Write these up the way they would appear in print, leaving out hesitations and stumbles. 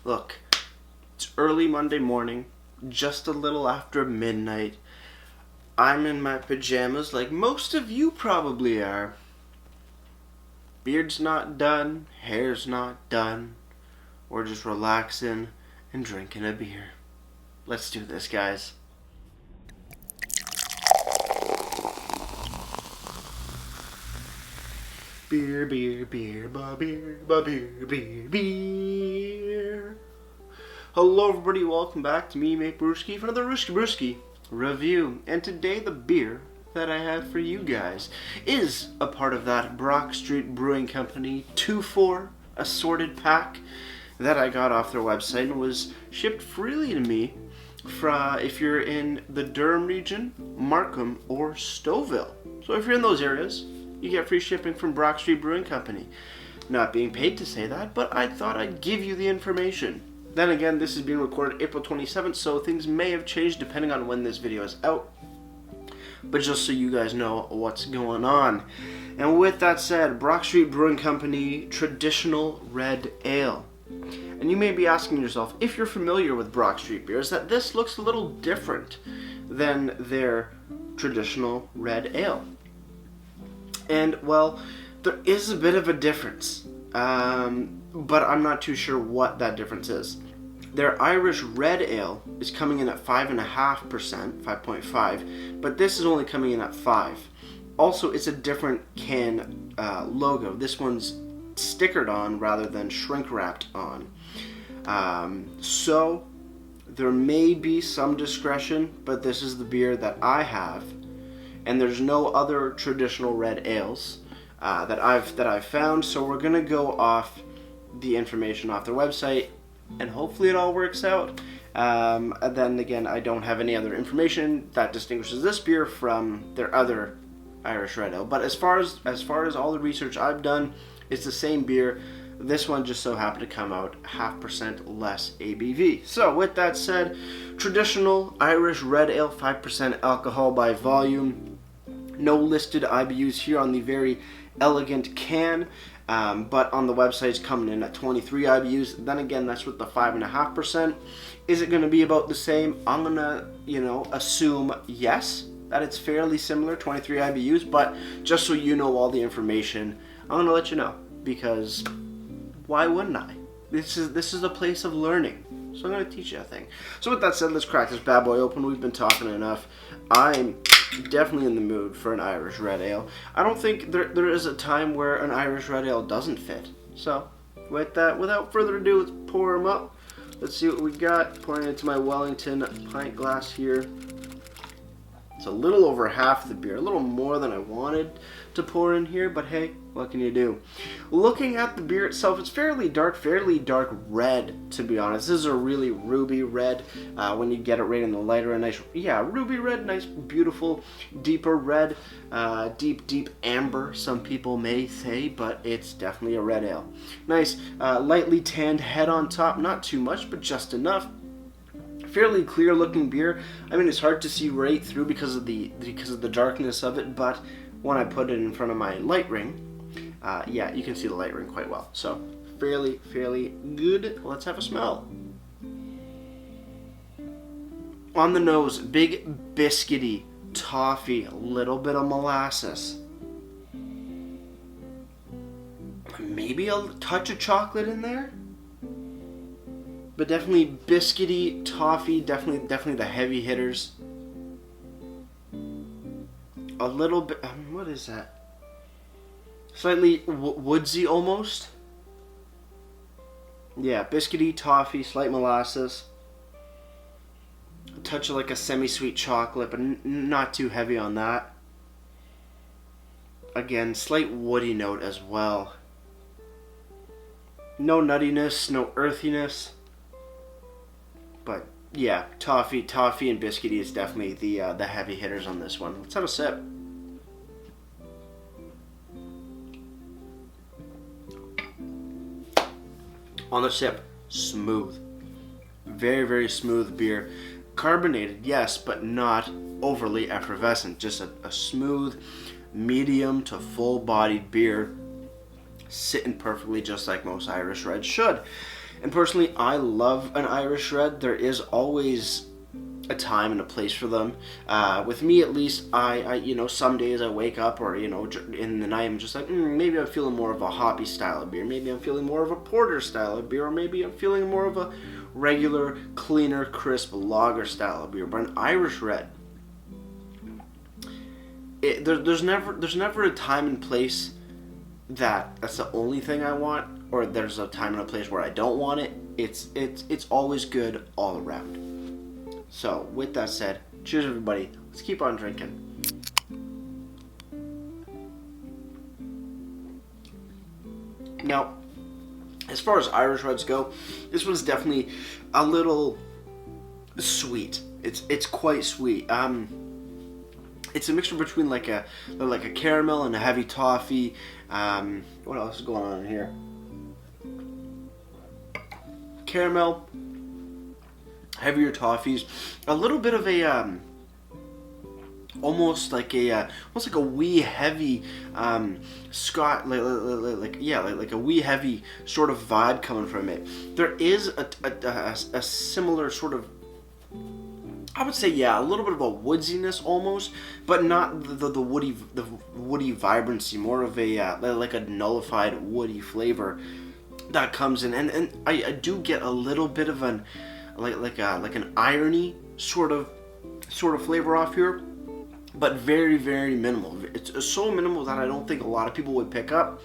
Look, it's early Monday morning, just a little after midnight. I'm in my pajamas like most of you probably are. Beard's not done, hair's not done. We're just relaxing and drinking a beer. Let's do this, guys. Beer, beer, beer, beer, beer, beer. Hello everybody, welcome back to me, Mate Brewski, for another Brewski review. And today the beer that I have for you guys is a part of that Brock Street Brewing Company 2-4 assorted pack that I got off their website and was shipped freely to me if you're in the Durham region, Markham, or Stouffville. So if you're in those areas, you get free shipping from Brock Street Brewing Company. Not being paid to say that, but I thought I'd give you the information. Then again, this is being recorded April 27th, so things may have changed depending on when this video is out. But just so you guys know what's going on. And with that said, Brock Street Brewing Company Traditional Red Ale. And you may be asking yourself, if you're familiar with Brock Street beers, that this looks a little different than their traditional red ale. And, well, there is a bit of a difference, but I'm not too sure what that difference is. Their Irish Red Ale is coming in at 5.5%, 5.5, but this is only coming in at 5. Also, it's a different can logo. This one's stickered on rather than shrink wrapped on. So, there may be some discretion, but this is the beer that I have. And there's no other traditional red ales that I've found, so we're gonna go off the information off their website, and hopefully it all works out. And then again, I don't have any other information that distinguishes this beer from their other Irish red ale. But as far as all the research I've done, it's the same beer. This one just so happened to come out 0.5% less ABV. So with that said, traditional Irish red ale, 5% alcohol by volume. No listed IBUs here on the very elegant can, but on the website it's coming in at 23 IBUs. Then again, that's with the 5.5%. Is it going to be about the same? I'm going to, assume yes, that it's fairly similar, 23 IBUs, but just so you know all the information, I'm going to let you know, because why wouldn't I? This is a place of learning, so I'm going to teach you a thing. So with that said, let's crack this bad boy open. We've been talking enough. I'm definitely in the mood for an Irish red ale. I don't think there is a time where an Irish red ale doesn't fit. So with that, without further ado, let's pour them up. Let's see what we got. Pouring into my Wellington pint glass here. It's a little over half the beer, a little more than I wanted to pour in here, but hey, what can you do? Looking at the beer itself, it's fairly dark red, to be honest. This is a really ruby red when you get it right in the lighter. A nice, ruby red, nice, beautiful, deeper red, deep amber, some people may say, but it's definitely a red ale. Nice, lightly tanned head on top, not too much, but just enough. Fairly clear looking beer. I mean, it's hard to see right through because of the darkness of it, but when I put it in front of my light ring, you can see the light ring quite well. So fairly good. Let's have a smell. On the nose, big biscuity, toffee, a little bit of molasses. Maybe a touch of chocolate in there. But definitely biscuity, toffee, definitely the heavy hitters. A little bit, what is that? Slightly woodsy almost. Yeah, biscuity, toffee, slight molasses. A touch of like a semi-sweet chocolate, but not too heavy on that. Again, slight woody note as well. No nuttiness, no earthiness. But yeah, toffee and biscuity is definitely the heavy hitters on this one. Let's have a sip. On the sip, smooth. Very smooth beer. Carbonated, yes, but not overly effervescent. Just a smooth, medium to full-bodied beer, sitting perfectly just like most Irish Reds should. And personally, I love an Irish red. There is always a time and a place for them. With me, at least, some days I wake up, or in the night, I'm just like, maybe I'm feeling more of a hoppy style of beer. Maybe I'm feeling more of a porter style of beer, or maybe I'm feeling more of a regular, cleaner, crisp lager style of beer. But an Irish red, there's never a time and place that's the only thing I want, or there's a time and a place where I don't want it. It's always good all around. So, with that said, cheers everybody. Let's keep on drinking. Now, as far as Irish Reds go, this one's definitely a little sweet. It's quite sweet. It's a mixture between like a caramel and a heavy toffee. What else is going on here? Caramel, heavier toffees, a little bit of a almost like a wee heavy Scott like a wee heavy sort of vibe coming from it. There is a similar sort of, I would say, a little bit of a woodsiness almost, but not the woody vibrancy. More of a like a nullified woody flavor that comes in, and I do get a little bit of an like an irony sort of flavor off here, but very, very minimal. It's so minimal that I don't think a lot of people would pick up.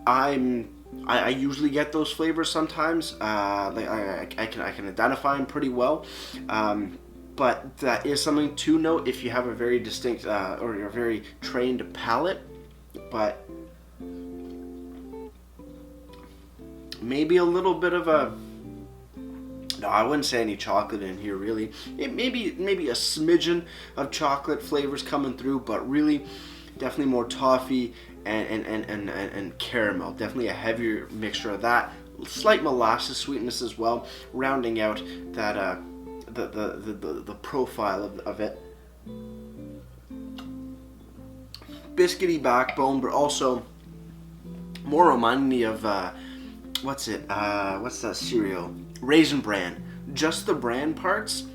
I usually get those flavors sometimes. I can identify them pretty well, but that is something to note if you have a very distinct or you're a very trained palate. But maybe a little bit of a, no, I wouldn't say any chocolate in here really. Maybe a smidgen of chocolate flavors coming through, but really definitely more toffee and caramel. Definitely a heavier mixture of that. Slight molasses sweetness as well, rounding out that the profile of it. Biscuity backbone, but also more reminding me of what's that cereal? Raisin Bran. Just the bran parts,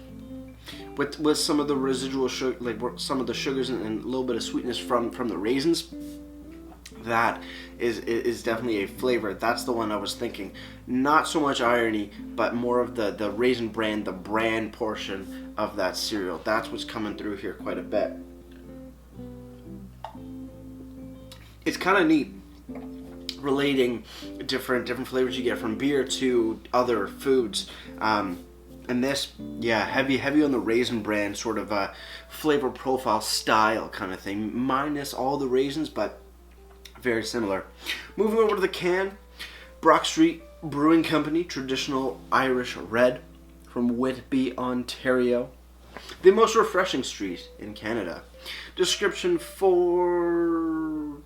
with some of the residual sugar, like some of the sugars and a little bit of sweetness from the raisins. That is definitely a flavor. That's the one I was thinking. Not so much irony, but more of the Raisin Bran, the bran portion of that cereal. That's what's coming through here quite a bit. It's kind of neat relating different flavors you get from beer to other foods. And this, heavy on the Raisin Bran sort of flavor profile style kind of thing, minus all the raisins, but very similar. Moving over to the can, Brock Street Brewing Company, traditional Irish red from Whitby, Ontario. The most refreshing street in Canada. Description for...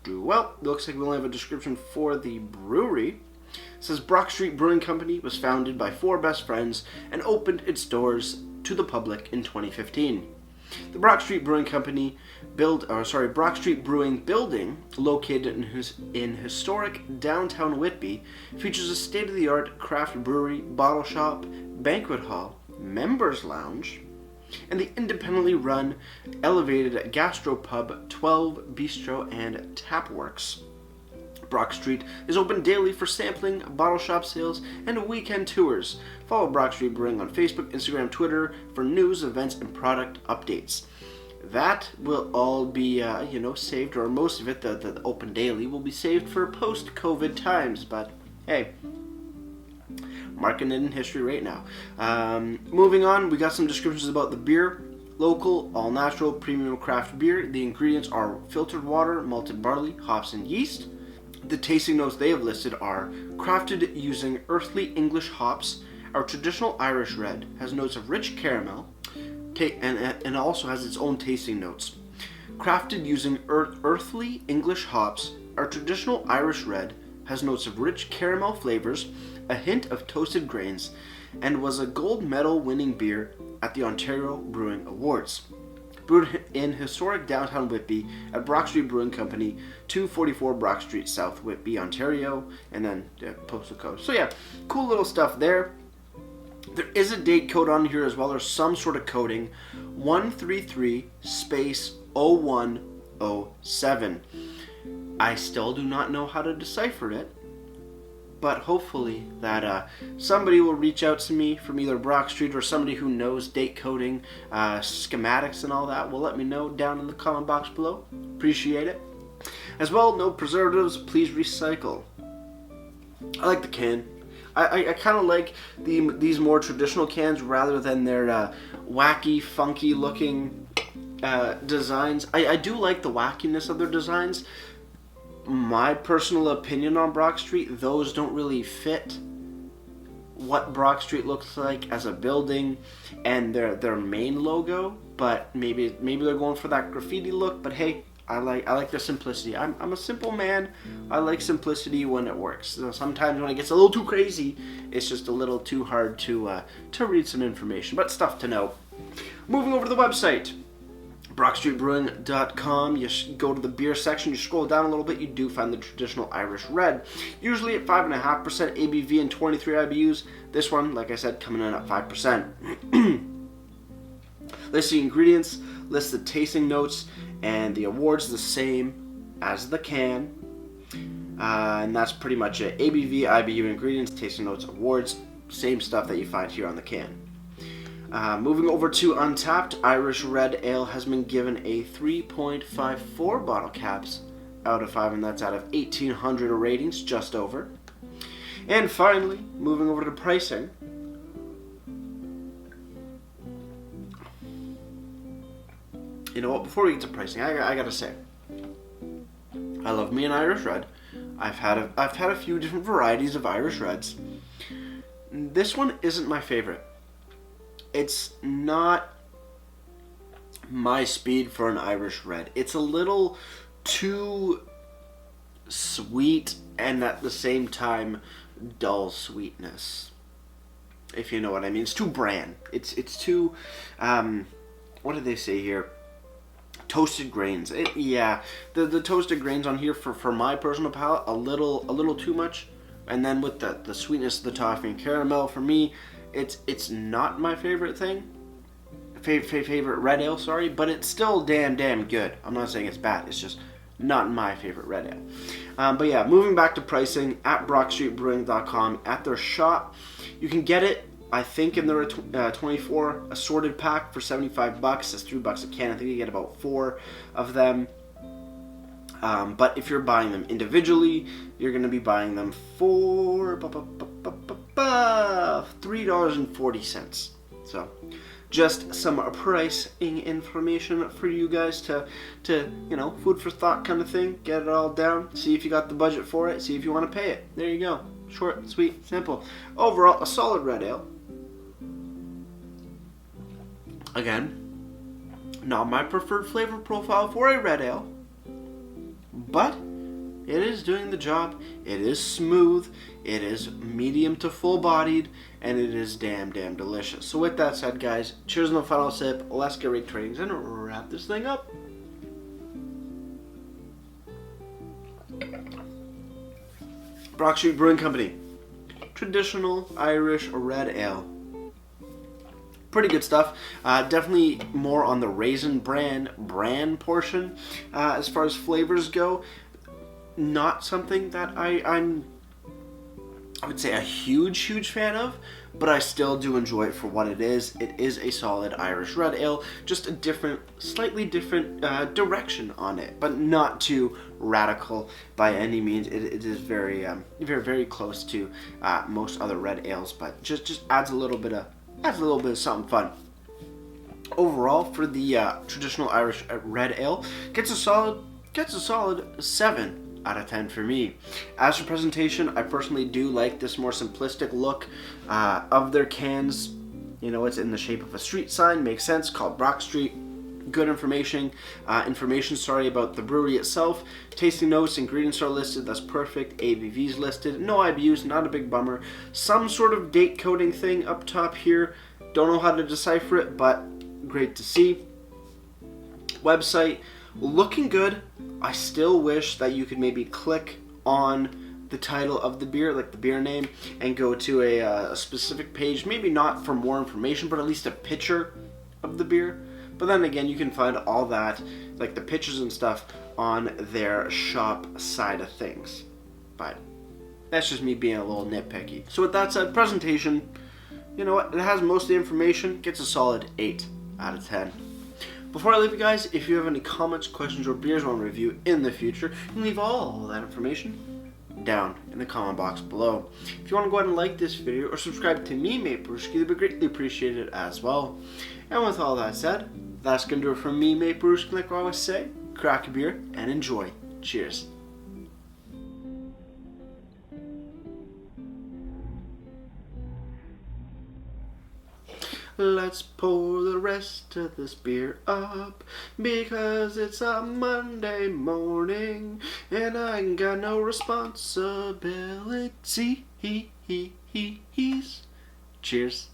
Well, it looks like we only have a description for the brewery. It says Brock Street Brewing Company was founded by four best friends and opened its doors to the public in 2015. The Brock Street Brewing Company Brock Street Brewing building, located in historic downtown Whitby, features a state-of-the-art craft brewery, bottle shop, banquet hall, members lounge, and the independently run elevated gastropub 12 Bistro and Tap Works. Brock Street is open daily for sampling, bottle shop sales, and weekend tours. Follow Brock Street Brewing on Facebook, Instagram, Twitter for news, events, and product updates. That will all be, saved, or most of it, the open daily, will be saved for post-COVID times. But hey, marking it in history right now. Moving on, we got some descriptions about the beer. Local, all-natural, premium craft beer. The ingredients are filtered water, malted barley, hops, and yeast. The tasting notes they have listed are crafted using earthly English hops. Our traditional Irish red has notes of rich caramel and also has its own tasting notes. Crafted using earthly English hops, our traditional Irish red has notes of rich caramel flavors, a hint of toasted grains, and was a gold medal winning beer at the Ontario Brewing Awards. Brewed in historic downtown Whitby at Brock Street Brewing Company, 244 Brock Street South, Whitby, Ontario, and then postal code. So yeah, cool little stuff there. There is a date code on here as well. There's some sort of coding. 133 space 0107. I still do not know how to decipher it, but hopefully that somebody will reach out to me from either Brock Street or somebody who knows date coding, schematics and all that will let me know down in the comment box below. Appreciate it. As well, no preservatives, please recycle. I like the can. I kind of like these more traditional cans rather than their wacky, funky looking designs. I do like the wackiness of their designs. My personal opinion on Brock Street, those don't really fit what Brock Street looks like as a building and their main logo, but maybe they're going for that graffiti look. But hey, I like their simplicity. I'm a simple man. I like simplicity when it works. So sometimes when it gets a little too crazy, it's just a little too hard to read some information, but stuff to know. Moving over to the website, brockstreetbrewing.com. You go to the beer section, you scroll down a little bit, you do find the traditional Irish Red, usually at 5.5% ABV and 23 IBUs. This one, like I said, coming in at 5%. List the ingredients, list the tasting notes, and the awards the same as the can. And that's pretty much it. ABV, IBU, ingredients, tasting notes, awards, same stuff that you find here on the can. Moving over to Untapped, Irish Red Ale has been given a 3.54 bottle caps out of 5, and that's out of 1,800 ratings, just over. And finally, moving over to pricing. You know what, before we get to pricing, I gotta say, I love me an Irish Red. I've had a few different varieties of Irish Reds. This one isn't my favorite. It's not my speed for an Irish Red. It's a little too sweet and at the same time dull sweetness, if you know what I mean. It's too bland. It's too, what did they say here? Toasted grains. The toasted grains on here for my personal palate, a little too much. And then with the sweetness of the toffee and caramel, for me, it's not my favorite thing. Favorite red ale, sorry, but it's still damn good. I'm not saying it's bad. It's just not my favorite red ale. But yeah, moving back to pricing, at brockstreetbrewing.com, at their shop, you can get it, I think, in their 24 assorted pack for $75. That's $3 a can. I think you get about 4 of them. But if you're buying them individually, you're going to be buying them for $3.40. So, just some pricing information for you guys to food for thought kind of thing. Get it all down. See if you got the budget for it. See if you want to pay it. There you go. Short, sweet, simple. Overall, a solid red ale. Again, not my preferred flavor profile for a red ale, but it is doing the job. It is smooth. It is medium to full-bodied, and it is damn delicious. So with that said, guys, cheers on the final sip. Let's get rate ratings and wrap this thing up. Brock Street Brewing Company, traditional Irish red ale. Pretty good stuff. Definitely more on the raisin bran portion as far as flavors go. Not something that I would say a huge fan of, but I still do enjoy it for what it is. It is a solid Irish red ale, just a slightly different direction on it, but not too radical by any means. It is very close to most other red ales, but just adds a little bit of something fun. Overall, for the traditional Irish red ale, gets a solid 7 out of 10 for me. As for presentation, I personally do like this more simplistic look of their cans. You know, it's in the shape of a street sign, makes sense, called Brock Street. Good information about the brewery itself. Tasting notes, ingredients are listed, that's perfect. ABVs listed, no IBUs, not a big bummer. Some sort of date coding thing up top here. Don't know how to decipher it, but great to see. Website, looking good. I still wish that you could maybe click on the title of the beer, like the beer name, and go to a specific page, maybe not for more information, but at least a picture of the beer. But then again, you can find all that, like the pictures and stuff, on their shop side of things. But that's just me being a little nitpicky. So with that said, presentation, you know what, it has most of the information, gets a solid 8 out of 10. Before I leave you guys, if you have any comments, questions, or beers you want to review in the future, you can leave all that information down in the comment box below. If you want to go ahead and like this video or subscribe to me, Mate Brewski, that'd be greatly appreciated as well. And with all that said, that's going to do it from me, Mate Brewski, like I always say, crack a beer and enjoy. Cheers. Let's pour the rest of this beer up, because it's a Monday morning and I ain't got no responsibilities. Cheers.